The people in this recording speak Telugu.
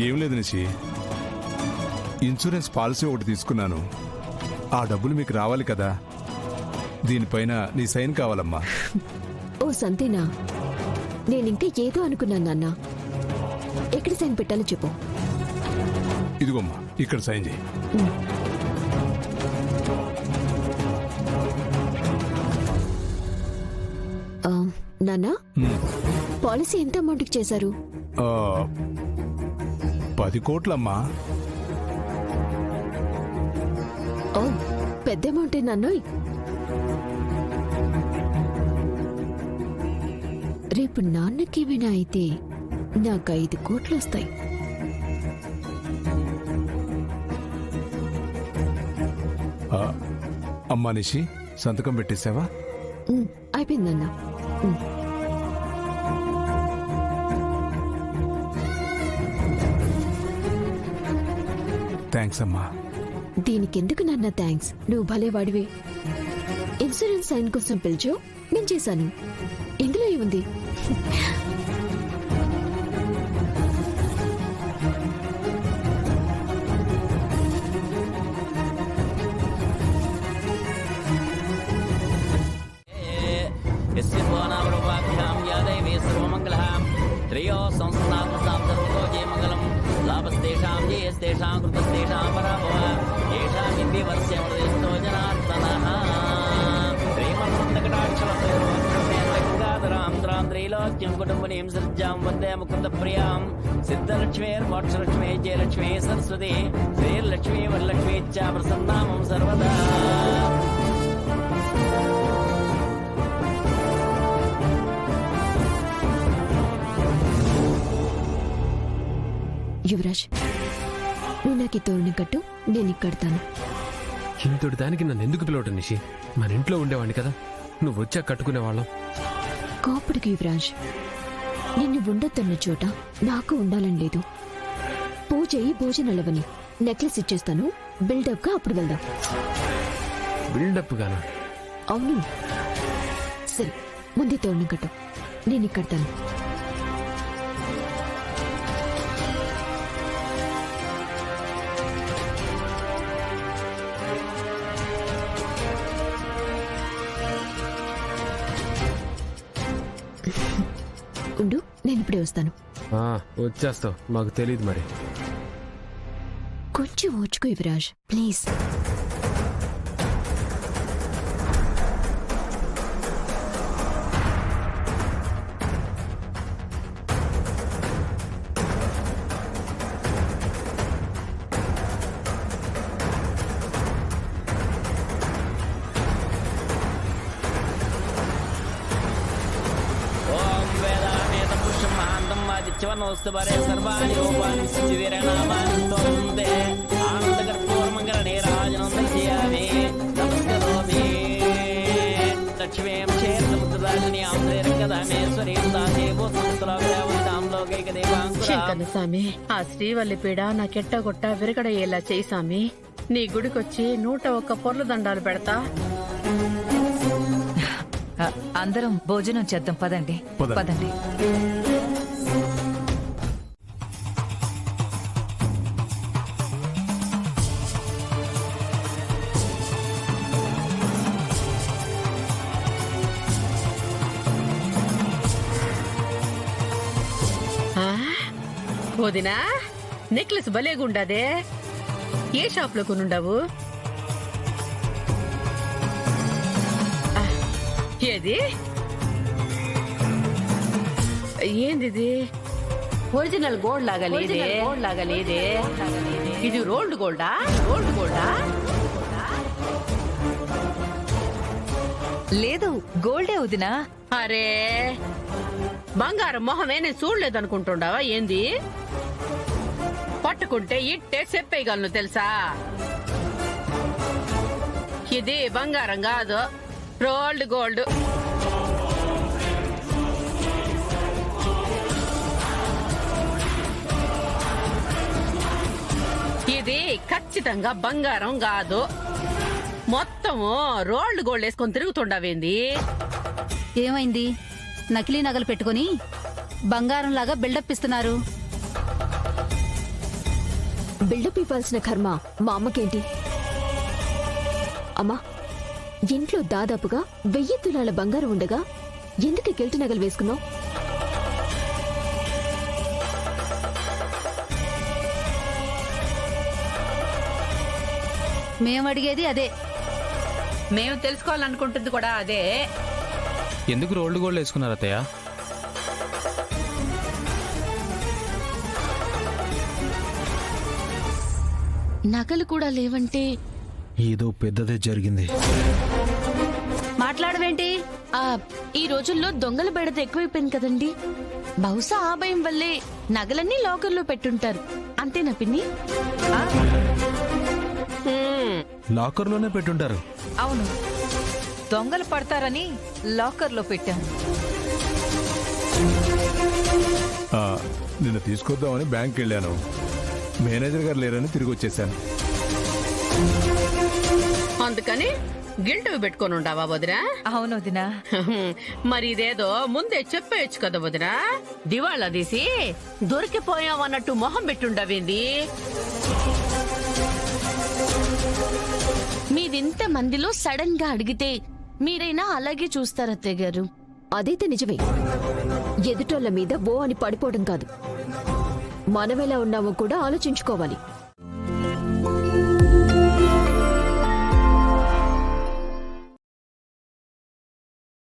ఏం లేదు నిషి, ఇన్సూరెన్స్ పాలసీ ఒకటి తీసుకున్నాను. ఆ డబ్బులు మీకు రావాలి కదా, దీనిపైన నీ సైన్ కావాలమ్మా. ఓ సంతేనా, నేనింకా ఏదో అనుకున్నాను నాన్న. ఎక్కడ సైన్ పెట్టాలో చెప్పు. ఇదిగోమ్మా, ఇక్కడ సైన్ చేయి. నాన్న, పాలసీ ఎంత అమౌంట్కి చేశారు? 10 కోట్లమ్మా. ఓ, పెద్ద అమౌంటే నాన్నోయ్. రేపు నాన్నకేమైనా అయితే నాకు 5 కోట్లు వస్తాయి. అమ్మా నిషి, సంతకం పెట్టేశావా? అయిపోయిందన్న. థ్యాంక్స్ అమ్మా. దీనికెందుకు నాన్న థ్యాంక్స్, నువ్వు భలే వాడివే. ఇన్సూరెన్స్ సైన్ కోసం పిలిచో నేను చేశాను. ఇందులో ఏముంది? కుటుంబనీం సజ్జాం వందే ముకుంద ప్రియాం సిద్ధలక్ష్మీర్మోక్షలక్ష్మీ జయలక్ష్మీ సరస్వతి శ్రీలక్ష్మీ వరలక్ష్మీ చ ప్రసన్నామం సర్వదా. యువరాజ్, నువ్వు నాకు ఈ తోరణం కట్టు, నేను కడతాను. ఇంతటి దానికి నన్ను ఎందుకు పిలవటం నిషి? మన ఇంట్లో ఉండేవాడిని కదా, నువ్వు వచ్చా కట్టుకునేవాళ్ళం. కోపడికి యువరాజ్, నిన్ను ఉండొద్దన్న చోట నాకు ఉండాలని లేదు. పూజ అయ్యి భోజనాలవని నెక్లెస్ ఇచ్చేస్తాను, బిల్డప్ గా అప్పుడు వెళ్దాం. బిల్డప్ గానా? అవును. సరే, ముందే తోరణం కట్టు, నేను కడతాను. ఉండు, నేను ఇప్పుడే వస్తాను. వచ్చేస్తావు, మాకు తెలియదు మరి. కొంచెం ఓచుకో యువరాజ్, ప్లీజ్. స్వామి, ఆ శ్రీవల్లి పీడ నాకెట్టగొట్ట విరగడయ్యేలా చేయి స్వామి. నీ గుడికొచ్చి 101 పొర్ల దండాలు పెడతా. అందరం భోజనం చేద్దాం, పదండి పదండి. వదినా, నెక్లెస్ భలేగుండదే. ఏ షాప్ లో కొనుండావు? ఏది? ఏంది? ఒరిజినల్ గోల్డ్ లాగా లేదే. ఇది రోల్డ్ గోల్డా? లేదు, గోల్డే వదినా. అరే, బంగారం మొహమే నేను చూడలేదనుకుంటుండవా ఏంది? పట్టుకుంటే ఇట్టే చెప్పేయగలను తెలుసా. ఇది బంగారం కాదు, రోల్డ్ గోల్డ్. ఇది ఖచ్చితంగా బంగారం కాదు. మొత్తము రోల్డ్ గోల్డ్ వేసుకొని తిరుగుతుండవేంది? ఏమైంది? నకిలీ నగలు పెట్టుకుని బంగారంలాగా బిల్డప్ ఇస్తున్నారు. బిల్డప్ ఇవ్వాల్సిన కర్మ మా అమ్మకేంటి? అమ్మా, ఇంట్లో దాదాపుగా 1000 తులాల బంగారం ఉండగా ఎందుకు గిల్ట్ నగలు వేసుకున్నావు? మేము అడిగేది అదే. మేము తెలుసుకోవాలనుకుంటుంది కూడా అదే. ఎందుకు రోల్డ్ గోల్డ్ వేసుకున్నారు అత్తయ్య? నగలు కూడా లేవంటే ఏదో పెద్దదే జరిగింది. మాట్లాడవేంటి? ఈ రోజుల్లో దొంగల బెడద ఎక్కువైపోయింది కదండి. బహుశా ఆ భయం వల్లే నగలన్నీ లాకర్లో పెట్టుంటారు. అంతేనా పిన్ని? లాకర్లోనే పెట్టుంటారు. అవును, దొంగలు పడతారని లాకర్లో పెట్టాను. ఆ, నిన్ను తీసుకొద్దామని బ్యాంక్కి వెళ్ళాను. మేనేజర్ గారు లేరని తిరిగి వచ్చేసాను. అందుకని గిల్ట్ పెట్టుకొని ఉండావా వదినా? అవును వదినా. మరి ఇదేదో ముందే చెప్పేయచ్చు కదా వదినా. దివాళా తీసి దొరికిపోయావన్నట్టు మొహం పెట్టుండవింది. మీరింత మందిలో సడన్ గా అడిగితే మీరైనా అలాగే చూస్తారు అత్తయ్య గారు. అదైతే నిజమే. ఎదుటోళ్ల మీద ఓ అని పడిపోవడం కాదు, మనమెలా ఉన్నామో కూడా ఆలోచించుకోవాలి.